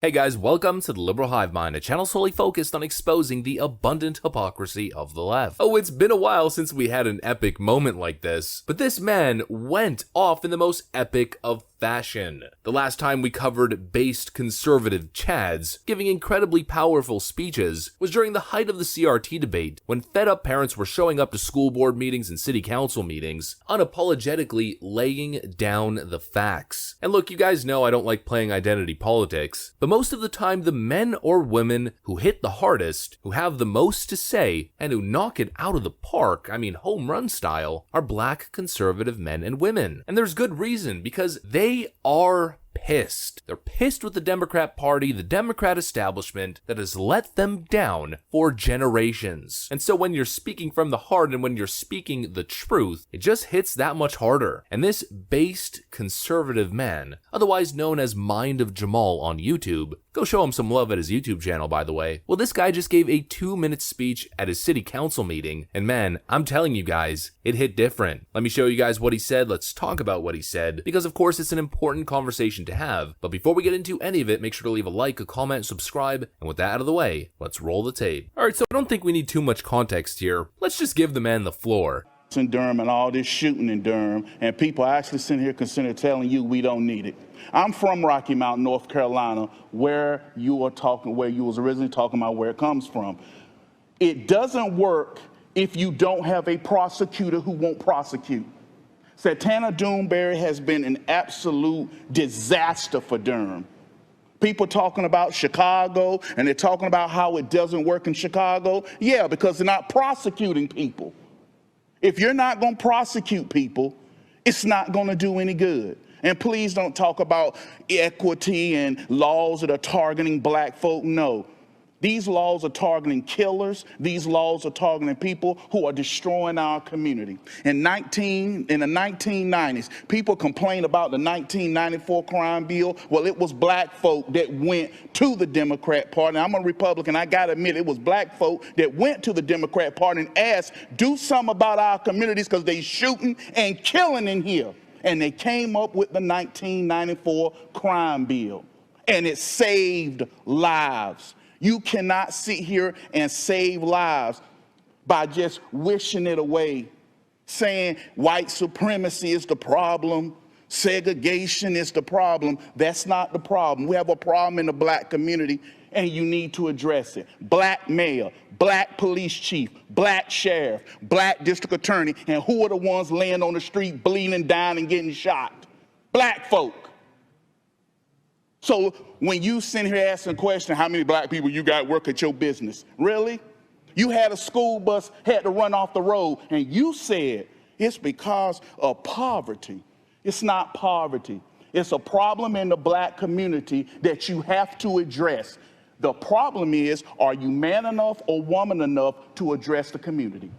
Hey guys, welcome to the Liberal Hive Mind, a channel solely focused on exposing the abundant hypocrisy of the left. Oh, it's been a while since we had an epic moment like this, but this man went off in the most epic of fashion. The last time we covered based conservative chads giving incredibly powerful speeches was during the height of the CRT debate, when fed up parents were showing up to school board meetings and city council meetings, unapologetically laying down the facts. And look, you guys know I don't like playing identity politics, but most of the time the men or women who hit the hardest, who have the most to say, and who knock it out of the park, I mean home run style, are black conservative men and women. And there's good reason, because they are pissed. They're pissed with the Democrat Party, the Democrat establishment that has let them down for generations. And so when you're speaking from the heart and when you're speaking the truth, it just hits that much harder. And this based conservative man, otherwise known as Mind of Jamal on YouTube, go show him some love at his YouTube channel, by the way. Well, this guy just gave a 2-minute speech at his city council meeting, and man, I'm telling you guys, it hit different. Let me show you guys what he said. Let's talk about what he said, because of course it's an important conversation to have. But before we get into any of it, make sure to leave a like, a comment, subscribe, and with that out of the way, let's roll the tape. Alright, so I don't think we need too much context here. Let's just give the man the floor. In Durham and all this shooting in Durham, and people actually sitting here considering telling you we don't need it. I'm from Rocky Mount, North Carolina, where you was originally talking about where it comes from. It doesn't work if you don't have a prosecutor who won't prosecute. Satana Doomberry has been an absolute disaster for Durham. People talking about Chicago, and they're talking about how it doesn't work in Chicago. Yeah, because they're not prosecuting people. If you're not going to prosecute people, it's not going to do any good. And please don't talk about equity and laws that are targeting black folk. No. These laws are targeting killers. These laws are targeting people who are destroying our community. In the 1990s, people complain about the 1994 crime bill. Well, it was black folk that went to the Democrat Party. I'm a Republican. I got to admit, it was black folk that went to the Democrat Party and asked, do something about our communities because they shooting and killing in here. And they came up with the 1994 crime bill. And it saved lives. You cannot sit here and save lives by just wishing it away, saying white supremacy is the problem, segregation is the problem. That's not the problem. We have a problem in the black community, and you need to address it. Black mayor, black police chief, black sheriff, black district attorney, and who are the ones laying on the street bleeding, dying, and getting shot? Black folk. So when you sit here asking a question, how many black people you got work at your business? Really? You had a school bus had to run off the road, and you said it's because of poverty. It's not poverty. It's a problem in the black community that you have to address. The problem is, are you man enough or woman enough to address the community?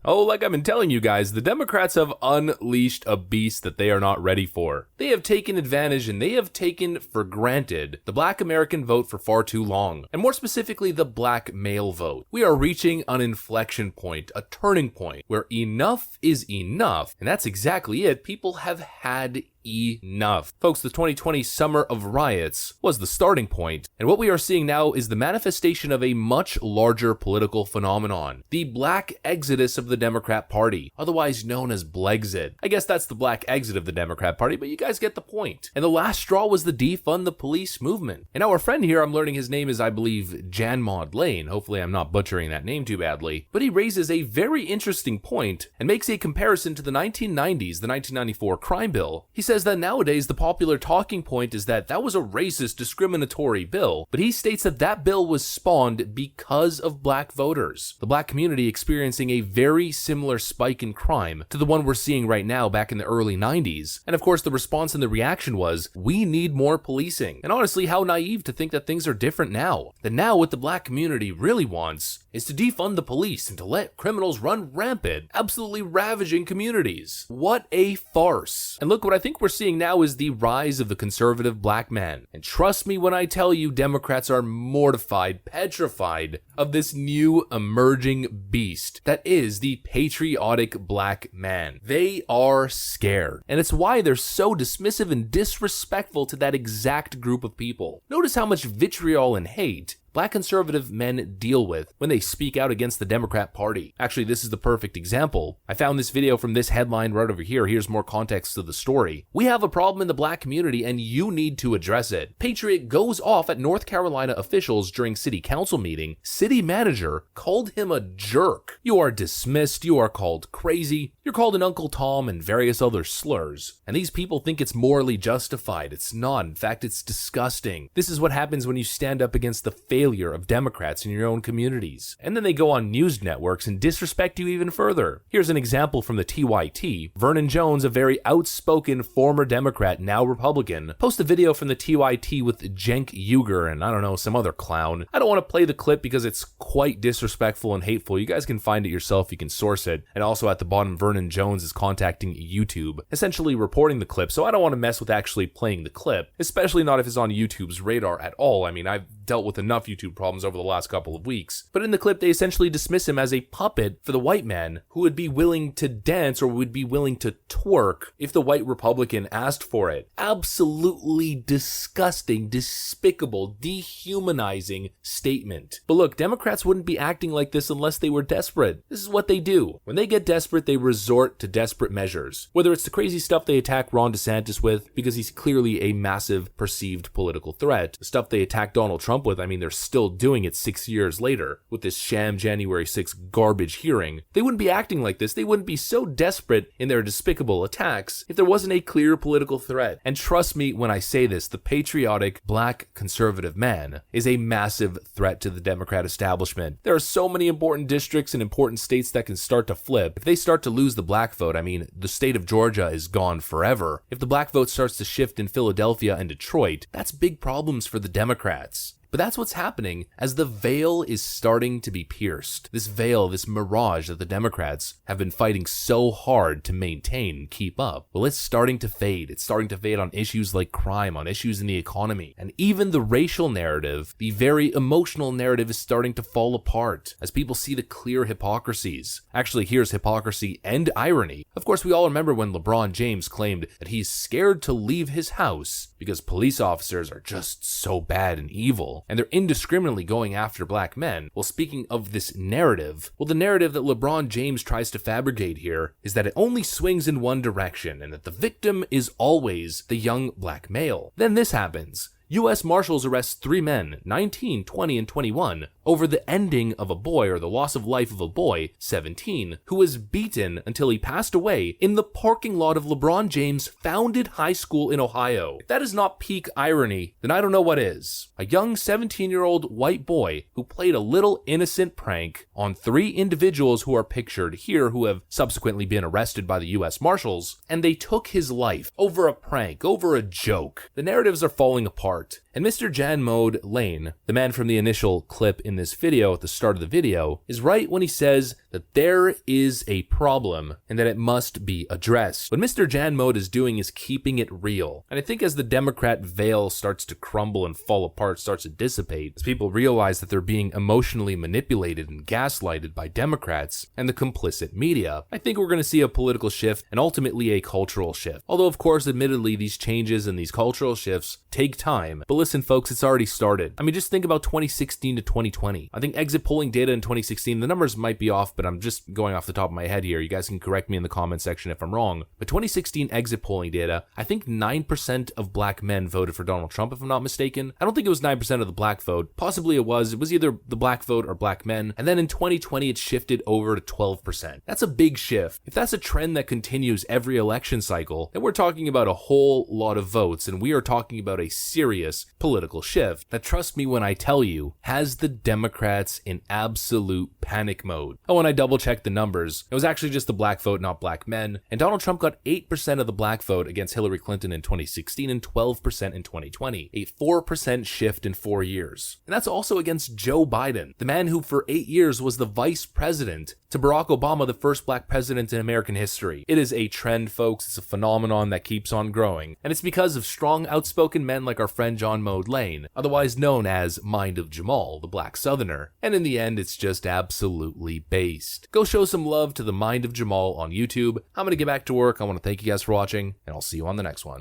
Oh, like I've been telling you guys, the Democrats have unleashed a beast that they are not ready for. They have taken advantage and they have taken for granted the black American vote for far too long, and more specifically the black male vote. We are reaching an inflection point, a turning point, where enough is enough, and that's exactly it. People have had enough. Folks, the 2020 summer of riots was the starting point, and what we are seeing now is the manifestation of a much larger political phenomenon, the black exodus of the Democrat Party, otherwise known as Blexit. I guess that's the black exit of the Democrat Party, but you guys get the point. And the last straw was the defund the police movement. And our friend here, I'm learning his name is, I believe, Janmod Lane. Hopefully I'm not butchering that name too badly, but he raises a very interesting point and makes a comparison to the 1990s, the 1994 crime bill. He says that nowadays the popular talking point is that that was a racist, discriminatory bill, but he states that that bill was spawned because of black voters, the black community experiencing a very similar spike in crime to the one we're seeing right now back in the early 90s. And of course the response and the reaction was, we need more policing. And honestly, how naive to think that things are different now. That now what the black community really wants is to defund the police and to let criminals run rampant, absolutely ravaging communities. What a farce. And look, what I think we're seeing now is the rise of the conservative black man. And trust me when I tell you, Democrats are mortified, petrified of this new emerging beast that is the patriotic black man. They are scared. And it's why they're so dismissive and disrespectful to that exact group of people. Notice how much vitriol and hate black conservative men deal with when they speak out against the Democrat Party. Actually, this is the perfect example. I found this video from this headline right over here. Here's more context to the story. We have a problem in the black community and you need to address it. Patriot goes off at North Carolina officials during city council meeting. City manager called him a jerk. You are dismissed. You are called crazy. You're called an Uncle Tom and various other slurs. And these people think it's morally justified. It's not. In fact, it's disgusting. This is what happens when you stand up against the failure of Democrats in your own communities. And then they go on news networks and disrespect you even further. Here's an example from the TYT. Vernon Jones, a very outspoken former Democrat, now Republican, posted a video from the TYT with Cenk Uygur and I don't know, some other clown. I don't want to play the clip because it's quite disrespectful and hateful. You guys can find it yourself. You can source it. And also at the bottom, Vernon Jones is contacting YouTube, essentially reporting the clip. So I don't want to mess with actually playing the clip, especially not if it's on YouTube's radar at all. I mean, I've dealt with enough YouTube problems over the last couple of weeks. But in the clip, they essentially dismiss him as a puppet for the white man who would be willing to dance or would be willing to twerk if the white Republican asked for it. Absolutely disgusting, despicable, dehumanizing statement. But look, Democrats wouldn't be acting like this unless they were desperate. This is what they do. When they get desperate, they resort to desperate measures. Whether it's the crazy stuff they attack Ron DeSantis with because he's clearly a massive perceived political threat, the stuff they attack Donald Trump with, I mean, they're still doing it 6 years later with this sham January 6th garbage hearing. They wouldn't be acting like this. They wouldn't be so desperate in their despicable attacks if there wasn't a clear political threat. And trust me when I say this, the patriotic black conservative man is a massive threat to the Democrat establishment. There are so many important districts and important states that can start to flip. If they start to lose the black vote, I mean, the state of Georgia is gone forever. If the black vote starts to shift in Philadelphia and Detroit, that's big problems for the Democrats. But that's what's happening as the veil is starting to be pierced. This veil, this mirage that the Democrats have been fighting so hard to maintain and keep up. Well, it's starting to fade. It's starting to fade on issues like crime, on issues in the economy. And even the racial narrative, the very emotional narrative is starting to fall apart as people see the clear hypocrisies. Actually, here's hypocrisy and irony. Of course, we all remember when LeBron James claimed that he's scared to leave his house because police officers are just so bad and evil, and they're indiscriminately going after black men. Well, speaking of this narrative, the narrative that LeBron James tries to fabricate here is that it only swings in one direction and that the victim is always the young black male. Then this happens. U.S. Marshals arrest 3 men, 19, 20, and 21, over the ending of a boy or the loss of life of a boy, 17, who was beaten until he passed away in the parking lot of LeBron James' founded high school in Ohio. If that is not peak irony, then I don't know what is. A young 17-year-old white boy who played a little innocent prank on 3 individuals who are pictured here who have subsequently been arrested by the U.S. Marshals, and they took his life over a prank, over a joke. The narratives are falling apart. And Mr. Janmode Lane, the man from the initial clip in this video at the start of the video, is right when he says that there is a problem and that it must be addressed. What Mr. Janmode is doing is keeping it real. And I think as the Democrat veil starts to crumble and fall apart, starts to dissipate, as people realize that they're being emotionally manipulated and gaslighted by Democrats and the complicit media, I think we're going to see a political shift and ultimately a cultural shift. Although, of course, admittedly, these changes and these cultural shifts take time. But listen, folks, it's already started. I mean, just think about 2016 to 2020. I think exit polling data in 2016, the numbers might be off, but I'm just going off the top of my head here. You guys can correct me in the comment section if I'm wrong. But 2016 exit polling data, I think 9% of black men voted for Donald Trump, if I'm not mistaken. I don't think it was 9% of the black vote. Possibly it was. It was either the black vote or black men. And then in 2020, it shifted over to 12%. That's a big shift. If that's a trend that continues every election cycle, then we're talking about a whole lot of votes, and we are talking about a serious political shift that, trust me when I tell you, has the Democrats in absolute panic mode. Oh, and I double checked the numbers. It was actually just the black vote, not black men, and Donald Trump got 8% of the black vote against Hillary Clinton in 2016 and 12% in 2020, a 4% shift in 4 years. And that's also against Joe Biden, the man who for 8 years was the vice president to Barack Obama, the first black president in American history. It is a trend, folks. It's a phenomenon that keeps on growing, and it's because of strong, outspoken men like our friend John Mode Lane, otherwise known as Mind of Jamal, the black southerner, and in the end, it's just absolutely based. Go show some love to the Mind of Jamal on YouTube. I'm gonna get back to work. I want to thank you guys for watching, and I'll see you on the next one.